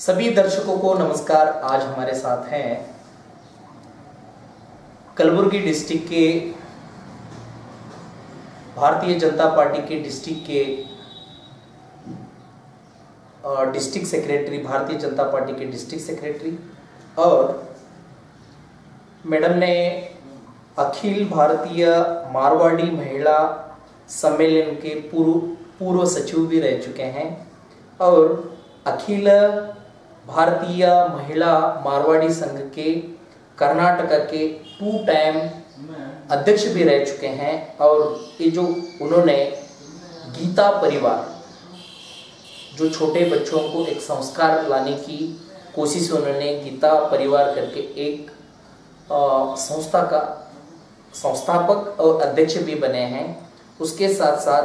सभी दर्शकों को नमस्कार। आज हमारे साथ हैं कलबुर्गी डिस्ट्रिक्ट के भारतीय जनता पार्टी के district secretary, Bharatiya Janata party के डिस्ट्रिक्ट सेक्रेटरी, और मैडम ने अखिल भारतीय मारवाड़ी महिला सम्मेलन के पूर्व सचिव भी रह चुके हैं और अखिल भारतीय महिला मारवाड़ी संघ के कर्नाटक के 2 टाइम अध्यक्ष भी रह चुके हैं। और ये जो उन्होंने गीता परिवार, जो छोटे बच्चों को एक संस्कार लाने की कोशिश, उन्होंने गीता परिवार करके एक संस्था का संस्थापक और अध्यक्ष भी बने हैं। उसके साथ साथ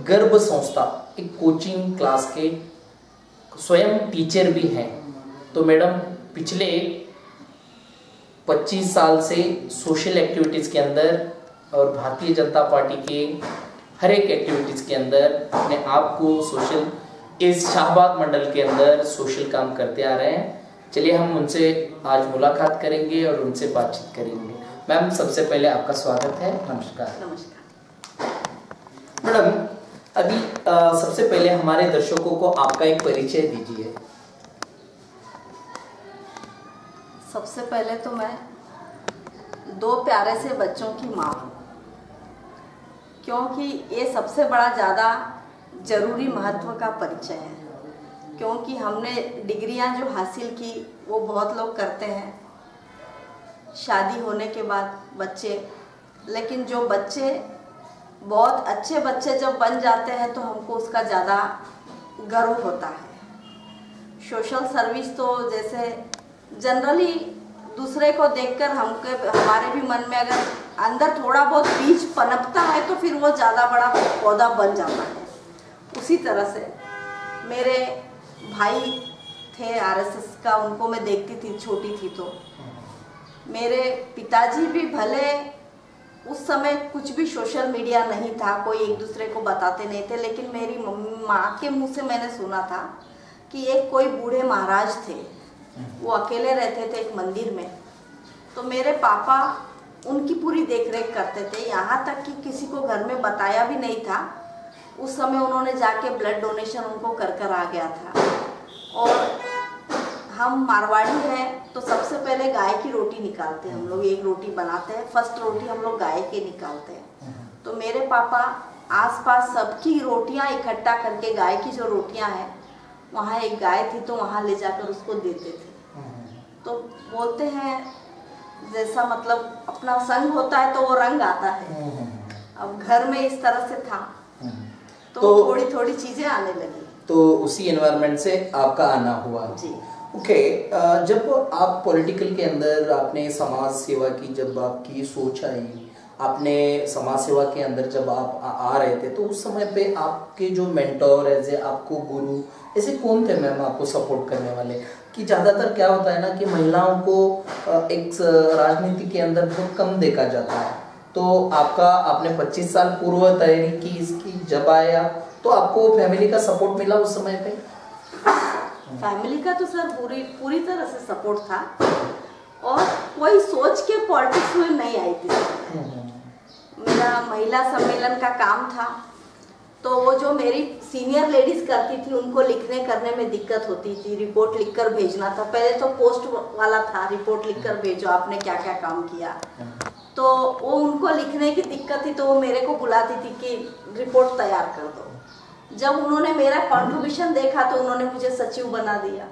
गर्भ संस्था, एक कोचिंग क्लास के स्वयं टीचर भी हैं। तो मैडम पिछले 25 साल से सोशल एक्टिविटीज़ के अंदर और भारतीय जनता पार्टी के हर एक एक्टिविटीज़ के अंदर अपने आप को सोशल, इस शाहबाद मंडल के अंदर सोशल काम करते आ रहे हैं। चलिए हम उनसे आज मुलाकात करेंगे और उनसे बातचीत करेंगे। मैम, सबसे पहले आपका स्वागत है। नमस्कार। नमस्कार मैडम, अभी सबसे पहले हमारे दर्शकों को आपका एक परिचय दीजिए। सबसे पहले तो मैं 2 प्यारे से बच्चों की माँ हूँ, क्योंकि ये सबसे बड़ा ज़्यादा जरूरी महत्व का परिचय है। क्योंकि हमने डिग्रियाँ जो हासिल की वो बहुत लोग करते हैं शादी होने के बाद बच्चे, लेकिन जो बच्चे बहुत अच्छे बच्चे जब बन जाते हैं तो हमको उसका ज़्यादा गर्व होता है। सोशल सर्विस तो जैसे जनरली दूसरे को देखकर हमारे भी मन में अगर अंदर थोड़ा बहुत बीज पनपता है तो फिर वो ज़्यादा बड़ा पौधा बन जाता है। उसी तरह से मेरे भाई थे आरएसएस का, उनको मैं देखती थी छोटी थी तो। मेरे पिताजी भी भले उस समय कुछ भी सोशल मीडिया नहीं था, कोई एक दूसरे को बताते नहीं थे, लेकिन मेरी माँ के मुंह से मैंने सुना था कि एक कोई बूढ़े महाराज थे, वो अकेले रहते थे एक मंदिर में, तो मेरे पापा उनकी पूरी देखरेख करते थे। यहाँ तक कि किसी को घर में बताया भी नहीं था। उस समय उन्होंने जाके ब्लड डोनेशन उनको कर आ गया था। और हम मारवाड़ी हैं तो सबसे पहले गाय की रोटी निकालते हैं हम लोग, एक रोटी बनाते हैं, फर्स्ट रोटी हम लोग गाय के निकालते हैं। तो मेरे पापा आसपास सबकी रोटियां इकट्ठा करके, गाय की जो रोटियां हैं, वहाँ एक गाय थी तो वहाँ ले जाकर उसको देते थे। तो बोलते हैं जैसा मतलब अपना संग होता है तो वो रंग आता है। अब घर में इस तरह से था तो थोड़ी थोड़ी चीजें आने लगी, तो उसी एनवायरनमेंट से आपका आना हुआ जी। ओके, जब आप पॉलिटिकल के अंदर आपने समाज सेवा की, जब आपकी सोच आई, आपने समाज सेवा के अंदर जब आप आ रहे थे, तो उस समय पे आपके जो मेंटोर, ऐसे आपको गुरु ऐसे कौन थे मैम आपको सपोर्ट करने वाले? कि ज़्यादातर क्या होता है ना कि महिलाओं को एक राजनीति के अंदर बहुत कम देखा जाता है। तो आपने 25 साल पूर्व तैयारी की इसकी, जब आया तो आपको फैमिली का सपोर्ट मिला उस समय पे? फैमिली का तो सर पूरी तरह से सपोर्ट था, और कोई सोच के पॉलिटिक्स में नहीं आई थी। मेरा महिला सम्मेलन का काम था, तो वो जो मेरी सीनियर लेडीज करती थी उनको लिखने करने में दिक्कत होती थी। रिपोर्ट लिखकर भेजना था, पहले तो पोस्ट वाला था, रिपोर्ट लिखकर भेजो आपने क्या क्या काम किया। तो वो उनको लिखने की दिक्कत थी तो वो मेरे को बुलाती थी कि रिपोर्ट तैयार कर दो। जब उन्होंने मेरा कंट्रीब्यूशन देखा तो उन्होंने मुझे सचिव बना दिया।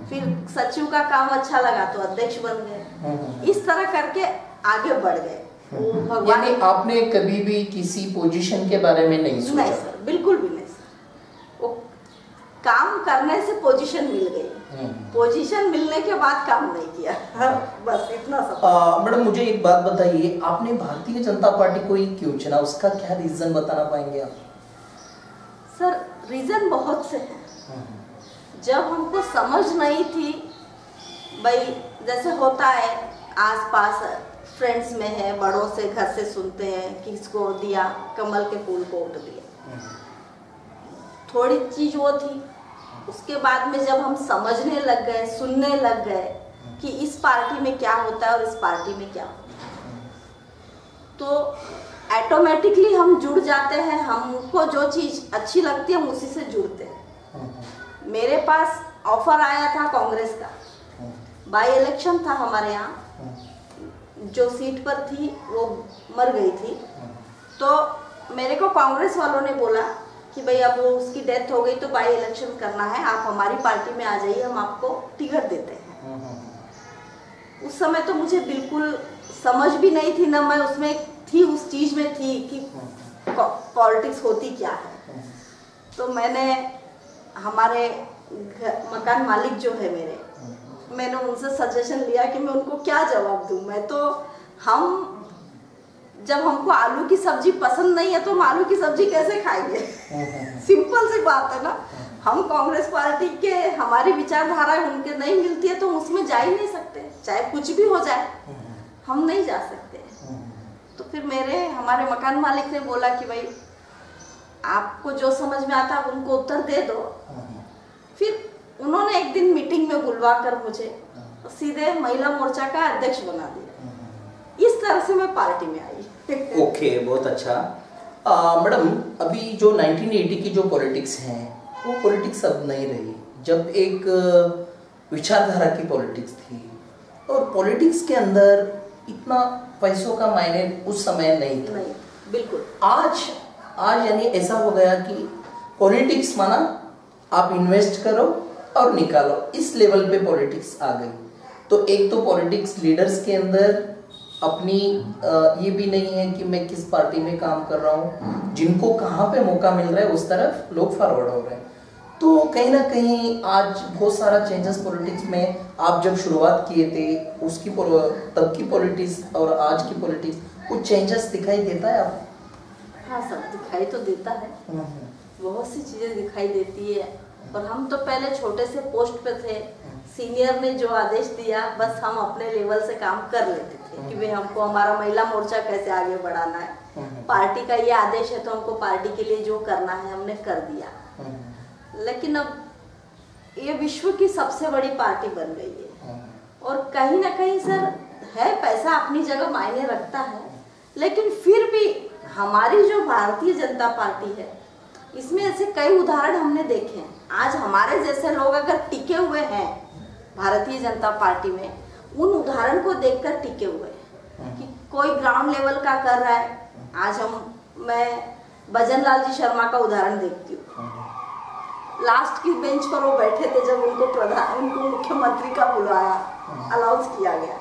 फिर सचिव का काम अच्छा लगा तो अध्यक्ष बन गए। इस तरह करके आगे बढ़ गए। यानी आपने कभी भी किसी पोजीशन के बारे में नहीं सोचा? नहीं सर, बिल्कुल भी नहीं सर। वो काम करने से पोजीशन मिल गई, पोजीशन मिलने के बाद काम नहीं किया। बस इतना सब। मैडम, मुझे एक बात बताइए, आपने भारतीय जनता पार्टी को ही क्यों चुना? उसका क्या रीजन बताना पाएंगे आप? सर, रीजन बहुत से हैं। जब हमको समझ नहीं थी, भाई जैसे होता है आसपास फ्रेंड्स में है, बड़ों से घर से सुनते हैं कि इसको दिया, कमल के फूल को उठ दिया, थोड़ी चीज वो थी। उसके बाद में जब हम समझने लग गए, सुनने लग गए कि इस पार्टी में क्या होता है और इस पार्टी में क्या होता है, तो ऑटोमेटिकली हम जुड़ जाते हैं। हमको जो चीज़ अच्छी लगती है हम उसी से जुड़ते हैं। मेरे पास ऑफर आया था कांग्रेस का, बाई इलेक्शन था हमारे यहाँ, जो सीट पर थी वो मर गई थी, तो मेरे को कांग्रेस वालों ने बोला कि भाई अब वो उसकी डेथ हो गई तो बाई इलेक्शन करना है, आप हमारी पार्टी में आ जाइए, हम आपको टिकट देते हैं। उस समय तो मुझे बिल्कुल समझ भी नहीं थी, ना मैं उसमें थी, उस चीज में थी कि पॉलिटिक्स होती क्या है। तो मैंने हमारे मकान मालिक जो है मेरे, मैंने उनसे सजेशन लिया कि मैं उनको क्या जवाब दूं। मैं तो हम जब हमको आलू की सब्जी पसंद नहीं है तो हम आलू की सब्जी कैसे खाएंगे? सिंपल सी बात है ना। हम कांग्रेस पार्टी के, हमारी विचारधारा उनके नहीं मिलती है तो हम उसमें जा ही नहीं सकते, चाहे कुछ भी हो जाए हम नहीं जा सकते। तो फिर हमारे मकान मालिक ने बोला कि भाई आपको जो समझ में आता है उनको उत्तर दे दो। फिर उन्होंने एक दिन मीटिंग में बुलवा कर मुझे सीधे महिला मोर्चा का अध्यक्ष बना दिया। इस तरह से मैं पार्टी में आई। ओके, बहुत अच्छा। मैडम, अभी जो 1980 की जो पॉलिटिक्स है वो पॉलिटिक्स अब नहीं रही। जब एक विचारधारा की पॉलिटिक्स थी और पॉलिटिक्स के अंदर इतना पैसों का मायने उस समय नहीं था। नहीं, बिल्कुल। आज यानी ऐसा हो गया कि पॉलिटिक्स माना आप इन्वेस्ट करो और निकालो, इस लेवल पे पॉलिटिक्स आ गई। तो एक तो पॉलिटिक्स लीडर्स के अंदर अपनी ये भी नहीं है कि मैं किस पार्टी में काम कर रहा हूँ, जिनको कहाँ पे मौका मिल रहा है उस तरफ लोग फॉरवर्ड हो रहे हैं। तो कहीं ना कहीं आज बहुत सारा चेंजेस पॉलिटिक्स में, आप जब शुरुआत किए थे उसकी तब की पॉलिटिक्स और आज की पॉलिटिक्स, कुछ चेंजेस दिखाई देता है आप? हाँ सर, दिखाई तो देता है, बहुत सी चीजें दिखाई देती है। और हम तो पहले छोटे से पोस्ट पे थे, सीनियर ने जो आदेश दिया बस हम अपने लेवल से काम कर लेते थे कि भाई हमको हमारा महिला मोर्चा कैसे आगे बढ़ाना है, पार्टी का ये आदेश है तो हमको पार्टी के लिए जो करना है हमने कर दिया। लेकिन अब ये विश्व की सबसे बड़ी पार्टी बन गई है और कहीं ना कहीं सर है, पैसा अपनी जगह मायने रखता है, लेकिन फिर भी हमारी जो भारतीय जनता पार्टी है इसमें ऐसे कई उदाहरण हमने देखे हैं। आज हमारे जैसे लोग अगर टिके हुए हैं भारतीय जनता पार्टी में, उन उदाहरण को देखकर टिके हुए हैं कि कोई ग्राउंड लेवल का कर रहा है। आज मैं भजन लाल जी शर्मा का उदाहरण देखती हूँ, लास्ट की बेंच पर वो बैठे थे जब उनको मुख्यमंत्री का बुलाया, अनाउंस किया गया।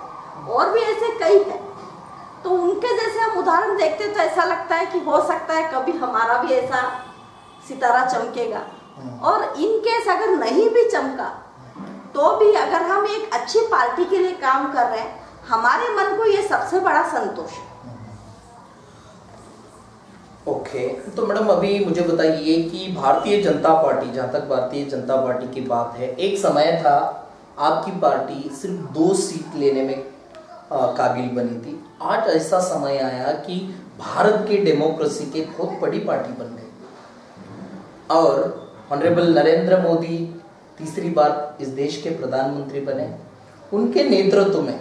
और भी ऐसे कई हैं, तो उनके जैसे हम उदाहरण देखते तो ऐसा लगता है कि हो सकता है कभी हमारा भी ऐसा सितारा चमकेगा। और इन केस अगर नहीं भी चमका तो भी अगर हम एक अच्छी पार्टी के लिए काम कर रहे हैं, हमारे मन को ये सबसे बड़ा संतोष है। ओके, तो मैडम अभी मुझे बताइए कि भारतीय जनता पार्टी, जहाँ तक भारतीय जनता पार्टी की बात है, एक समय था आपकी पार्टी सिर्फ 2 सीट लेने में काबिल बनी थी। आज ऐसा समय आया कि भारत की डेमोक्रेसी की बहुत बड़ी पार्टी बन गई और ऑनरेबल नरेंद्र मोदी तीसरी बार इस देश के प्रधानमंत्री बने। उनके नेतृत्व में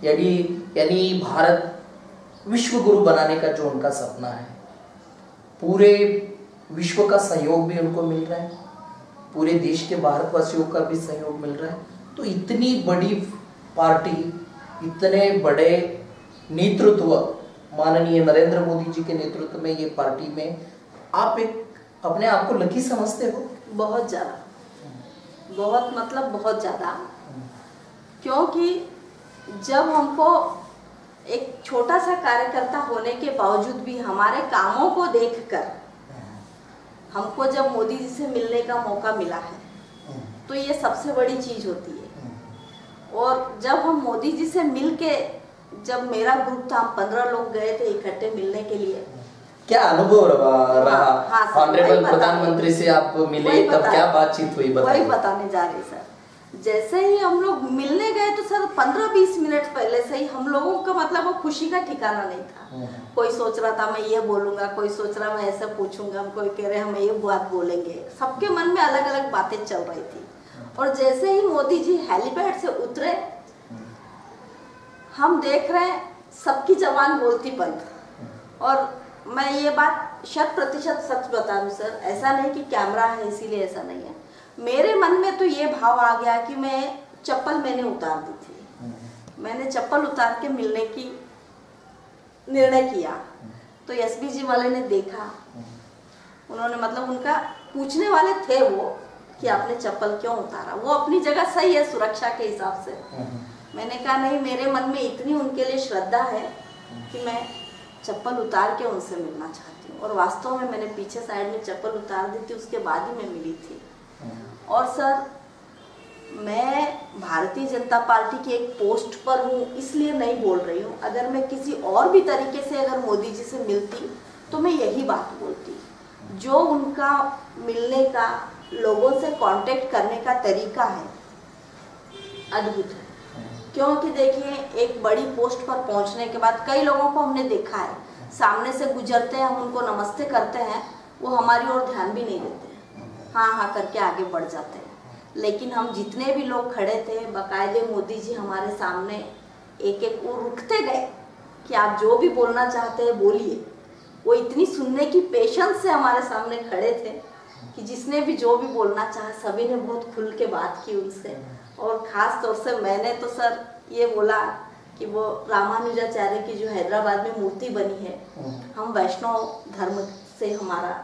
यानी भारत विश्व गुरु बनाने का जो उनका सपना है, पूरे विश्व का सहयोग भी उनको मिल रहा है, पूरे देश के भारतवासियों का भी सहयोग मिल रहा है। तो इतनी बड़ी पार्टी, इतने बड़े नेतृत्व, माननीय नरेंद्र मोदी जी के नेतृत्व में ये पार्टी में, आप एक अपने आप को लकी समझते हो? बहुत ज़्यादा, बहुत मतलब बहुत ज़्यादा। क्योंकि जब हमको एक छोटा सा कार्यकर्ता होने के बावजूद भी हमारे कामों को देखकर हमको जब मोदी जी से मिलने का मौका मिला है तो ये सबसे बड़ी चीज़ होती है। और जब हम मोदी जी से मिल के, जब मेरा ग्रुप था, हम 15 लोग गए थे इकट्ठे मिलने के लिए, क्या अनुभव रहा? हाँ, ऑनरेबल प्रधानमंत्री से आप मिले, तब क्या बातचीत हुई? वही बताने जा रही सर। जैसे ही हम लोग मिलने गए तो सर 15-20 मिनट पहले से ही हम लोगों का मतलब वो खुशी का ठिकाना नहीं था। कोई सोच रहा था मैं ये बोलूंगा, कोई सोच रहा मैं ऐसे पूछूंगा, कोई कह रहे हम ये बात बोलेंगे। सबके मन में अलग अलग बातें चल रही थी। और जैसे ही मोदी जी हेलीपैड से उतरे, हम देख रहे हैं सबकी जबान बोलती बंद। और मैं ये बात 100% सच बता दूं सर, ऐसा नहीं कि कैमरा है इसीलिए ऐसा नहीं है। मेरे मन में तो ये भाव आ गया कि मैं चप्पल मैंने उतार दी थी। मैंने चप्पल उतार के मिलने की निर्णय किया। तो एसपी जी वाले ने देखा, उन्होंने मतलब उनका पूछने वाले थे वो कि आपने चप्पल क्यों उतारा। वो अपनी जगह सही है सुरक्षा के हिसाब से। मैंने कहा नहीं, मेरे मन में इतनी उनके लिए श्रद्धा है कि मैं चप्पल उतार के उनसे मिलना चाहती हूँ। और वास्तव में मैंने पीछे साइड में चप्पल उतार दी थी, उसके बाद ही मैं मिली थी। और सर, मैं भारतीय जनता पार्टी की एक पोस्ट पर हूँ इसलिए नहीं बोल रही हूँ। अगर मैं किसी और भी तरीके से अगर मोदी जी से मिलती तो मैं यही बात बोलती। जो उनका मिलने का, लोगों से कांटेक्ट करने का तरीका है, अद्भुत है। क्योंकि देखिए, एक बड़ी पोस्ट पर पहुंचने के बाद कई लोगों को हमने देखा है, सामने से गुजरते हैं, हम उनको नमस्ते करते हैं, वो हमारी ओर ध्यान भी नहीं देते, हाँ हाँ करके आगे बढ़ जाते हैं। लेकिन हम जितने भी लोग खड़े थे, बाकायदे मोदी जी हमारे सामने एक एक वो रुकते गए कि आप जो भी बोलना चाहते हैं बोलिए। वो इतनी सुनने की पेशेंस से हमारे सामने खड़े थे कि जिसने भी जो भी बोलना चाहा, सभी ने बहुत खुल के बात की उनसे। और ख़ास तौर से मैंने तो सर ये बोला कि वो रामानुजाचार्य की जो हैदराबाद में मूर्ति बनी है, हम वैष्णव धर्म से हमारा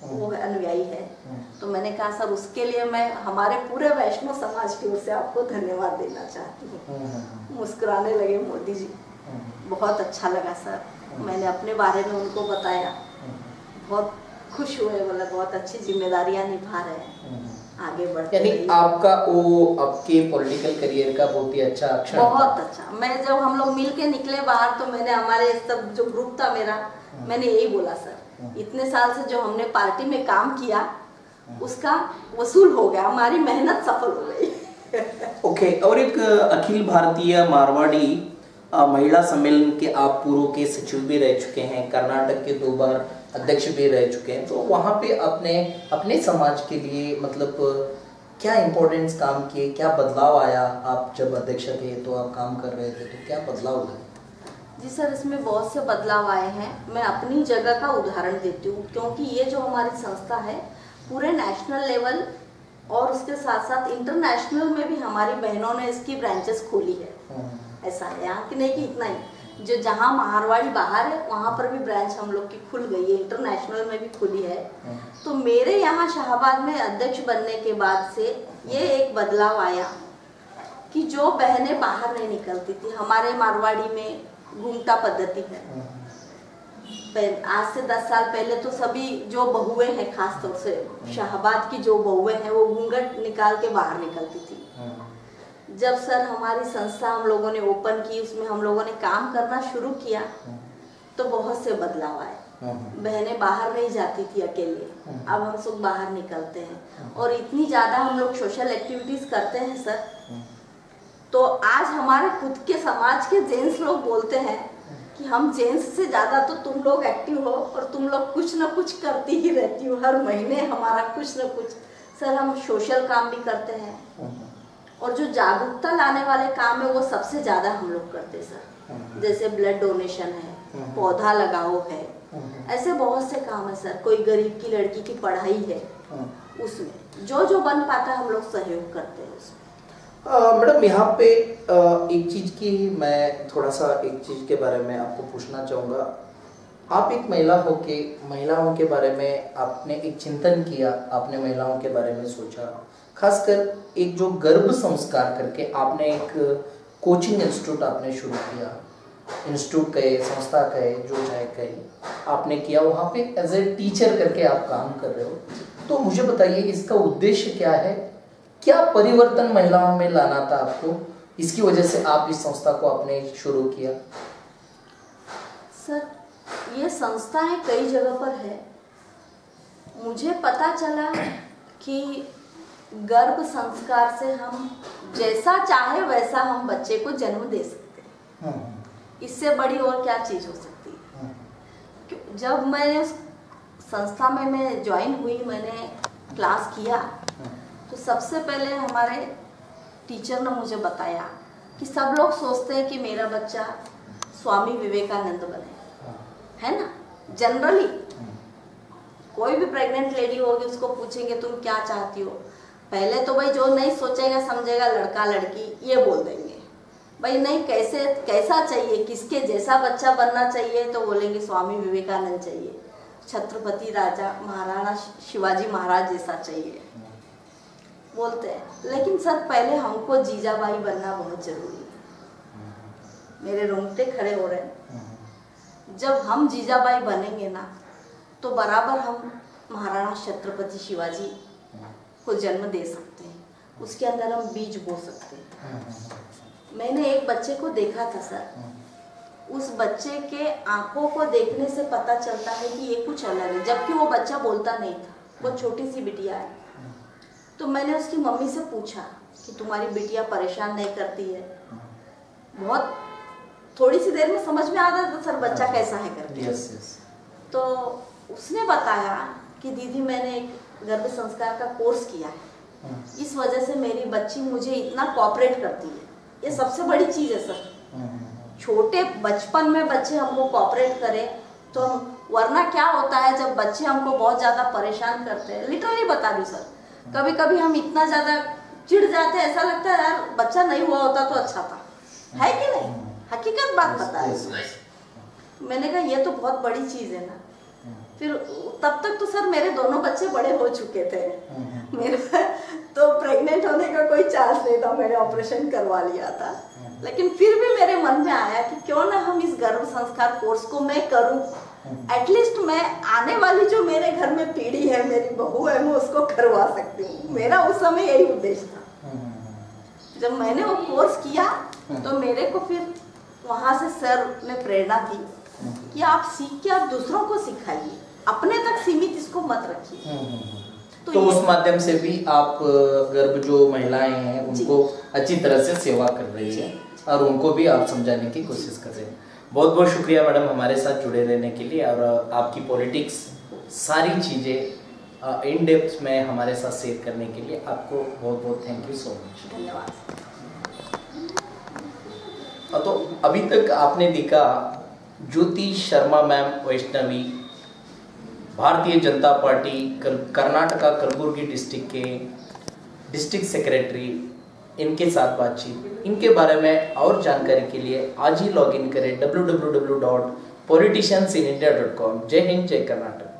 वो अनुयायी है, तो मैंने कहा सर उसके लिए मैं हमारे पूरे वैष्णव समाज की ओर से आपको धन्यवाद देना चाहती हूँ। मुस्कुराने लगे मोदी जी, बहुत अच्छा लगा सर। मैंने अपने बारे में उनको बताया, बहुत खुश हुए, बोला बहुत अच्छी जिम्मेदारियां निभा रहे हैं, आगे बढ़ते। यानी आपका वो आपके पॉलिटिकल करियर का बहुत ही अच्छा अक्षर, बहुत अच्छा। मैं जब हम लोग मिल के निकले बाहर, तो मैंने हमारे सब जो ग्रुप था मेरा, मैंने यही बोला सर, इतने साल से जो हमने पार्टी में काम किया उसका वसूल हो गया, हमारी मेहनत सफल हो गई। ओके। और एक अखिल भारतीय मारवाड़ी महिला सम्मेलन के आप पूर्व के सचिव भी रह चुके हैं, कर्नाटक के 2 बार अध्यक्ष भी रह चुके हैं, तो वहाँ पे अपने समाज के लिए मतलब क्या इम्पोर्टेंस काम किए, क्या बदलाव आया? आप जब अध्यक्ष थे तो आप काम कर रहे थे, तो क्या बदलाव हुआ? जी सर, इसमें बहुत से बदलाव आए हैं। मैं अपनी जगह का उदाहरण देती हूँ, क्योंकि ये जो हमारी संस्था है पूरे नेशनल लेवल और उसके साथ साथ इंटरनेशनल में भी हमारी बहनों ने इसकी ब्रांचेस खोली है। ऐसा है यहाँ की नहीं कि इतना ही, जो जहाँ मारवाड़ी बाहर है वहाँ पर भी ब्रांच हम लोग की खुल गई है, इंटरनेशनल में भी खुली है। तो मेरे यहाँ शाहबाद में अध्यक्ष बनने के बाद से ये एक बदलाव आया कि जो बहनें बाहर नहीं निकलती थी, हमारे मारवाड़ी में घूंघटा पद्धति है। आज से 10 साल पहले तो सभी जो बहुएं हैं, खास तौर से शाहबाद की जो बहुएं हैं, वो घूंघट निकाल के बाहर निकलती थी। जब सर हमारी संस्था हम लोगों ने ओपन की, उसमें हम लोगों ने काम करना शुरू किया, तो बहुत से बदलाव आए। बहनें बाहर नहीं जाती थी अकेले, अब हम सब बाहर निकलते हैं और इतनी ज्यादा हम लोग सोशल एक्टिविटीज करते हैं सर। तो आज हमारे खुद के समाज के जेंट्स लोग बोलते हैं कि हम जेंट्स से ज्यादा तो तुम लोग एक्टिव हो और तुम लोग कुछ ना कुछ करती ही रहती हो, हर महीने हमारा कुछ ना कुछ। सर हम सोशल काम भी करते हैं और जो जागरूकता लाने वाले काम है वो सबसे ज्यादा हम लोग करते हैं सर। जैसे ब्लड डोनेशन है, पौधा लगाओ है, ऐसे बहुत से काम है सर। कोई गरीब की लड़की की पढ़ाई है, उसमें जो जो बन पाता है हम लोग सहयोग करते हैं उसमें। मैडम यहाँ पे एक चीज की मैं थोड़ा सा एक चीज के बारे में आपको पूछना चाहूँगा। आप एक महिला होके महिलाओं के बारे में आपने एक चिंतन किया, आपने महिलाओं के बारे में सोचा, खासकर एक जो गर्भ संस्कार करके आपने एक कोचिंग इंस्टीट्यूट आपने शुरू किया, इंस्टीट्यूट कहे, संस्था कहे, जो चाहे कहे, आपने किया, वहाँ पे एज ए टीचर करके आप काम कर रहे हो। तो मुझे बताइए इसका उद्देश्य क्या है, क्या परिवर्तन महिलाओं में लाना था आपको, इसकी वजह से आप इस संस्था को आपने शुरू किया? सर ये संस्थाएं कई जगह पर है। मुझे पता चला कि गर्भ संस्कार से हम जैसा चाहे वैसा हम बच्चे को जन्म दे सकते हैं। इससे बड़ी और क्या चीज़ हो सकती है। जब मैंने उस संस्था में मैं ज्वाइन हुई, मैंने क्लास किया, तो सबसे पहले हमारे टीचर ने मुझे बताया कि सब लोग सोचते हैं कि मेरा बच्चा स्वामी विवेकानंद बने, है ना। जनरली कोई भी प्रेग्नेंट लेडी होगी, उसको पूछेंगे तुम क्या चाहती हो, पहले तो भाई जो नहीं सोचेगा समझेगा लड़का लड़की ये बोल देंगे, भाई नहीं कैसा चाहिए, किसके जैसा बच्चा बनना चाहिए, तो बोलेंगे स्वामी विवेकानंद चाहिए, छत्रपति राजा महाराणा शिवाजी महाराज जैसा चाहिए बोलते हैं। लेकिन सर पहले हमको जीजाबाई बनना बहुत जरूरी है। मेरे रोंगटे खड़े हो रहे हैं। जब हम जीजाबाई बनेंगे ना, तो बराबर हम महाराणा छत्रपति शिवाजी को जन्म दे सकते हैं, उसके अंदर हम बीज बो सकते हैं। मैंने एक बच्चे को देखा था सर, उस बच्चे के आंखों को देखने से पता चलता है कि ये कुछ अलग है, जबकि वो बच्चा बोलता नहीं था, वो छोटी सी बिटिया है। तो मैंने उसकी मम्मी से पूछा कि तुम्हारी बिटिया परेशान नहीं करती है? बहुत थोड़ी सी देर में समझ में आता था सर बच्चा कैसा है करके। तो उसने बताया कि दीदी मैंने एक गर्भ संस्कार का कोर्स किया है, इस वजह से मेरी बच्ची मुझे इतना कोऑपरेट करती है। ये सबसे बड़ी चीज़ है सर, छोटे बचपन में बच्चे हमको कोऑपरेट करें तो हम, वरना क्या होता है जब बच्चे हमको बहुत ज़्यादा परेशान करते हैं, लिटरली बता दूँ सर, कभी कभी हम इतना ज़्यादा चिढ़ जाते हैं, ऐसा लगता है यार बच्चा नहीं हुआ होता तो अच्छा था, है कि नहीं? हकीकत बात बता है। मैंने कहा ये तो बहुत बड़ी चीज़ है ना। फिर तब तक तो सर मेरे दोनों बच्चे बड़े हो चुके थे, मेरे तो प्रेग्नेंट होने का कोई चांस नहीं था, मैंने ऑपरेशन करवा लिया था। लेकिन फिर भी मेरे मन में आया कि क्यों ना हम इस गर्भ संस्कार कोर्स को मैं करूं, एटलीस्ट मैं आने वाली जो मेरे घर में पीढ़ी है, मेरी बहू है, मैं उसको करवा सकती हूँ। मेरा उस समय यही उद्देश्य था। जब मैंने वो कोर्स किया तो मेरे को फिर वहाँ से सर ने प्रेरणा दी कि आप सीख के आप दूसरों को सिखाइए, अपने तक सीमित इसको मत रखिए। तो उस माध्यम से भी आप गर्भ जो महिलाएं हैं उनको अच्छी तरह से सेवा कर रही है और उनको भी आप समझाने की कोशिश कर रहे हैं। बहुत बहुत शुक्रिया मैडम हमारे साथ जुड़े रहने के लिए, और आपकी पॉलिटिक्स सारी चीज़ें इन डेप्थ में हमारे साथ शेयर करने के लिए आपको बहुत बहुत थैंक यू सो मच। धन्यवाद। तो अभी तक आपने देखा Jyoti Sharma ma'am Vaishnavi, Bharatiya Janata party Karnataka Kalaburagi district के डिस्ट्रिक्ट सेक्रेटरी, इनके साथ बातचीत। इनके बारे में और जानकारी के लिए आज ही लॉगिन करें www.politiciansinIndia.com। जय हिंद, जय कर्नाटक।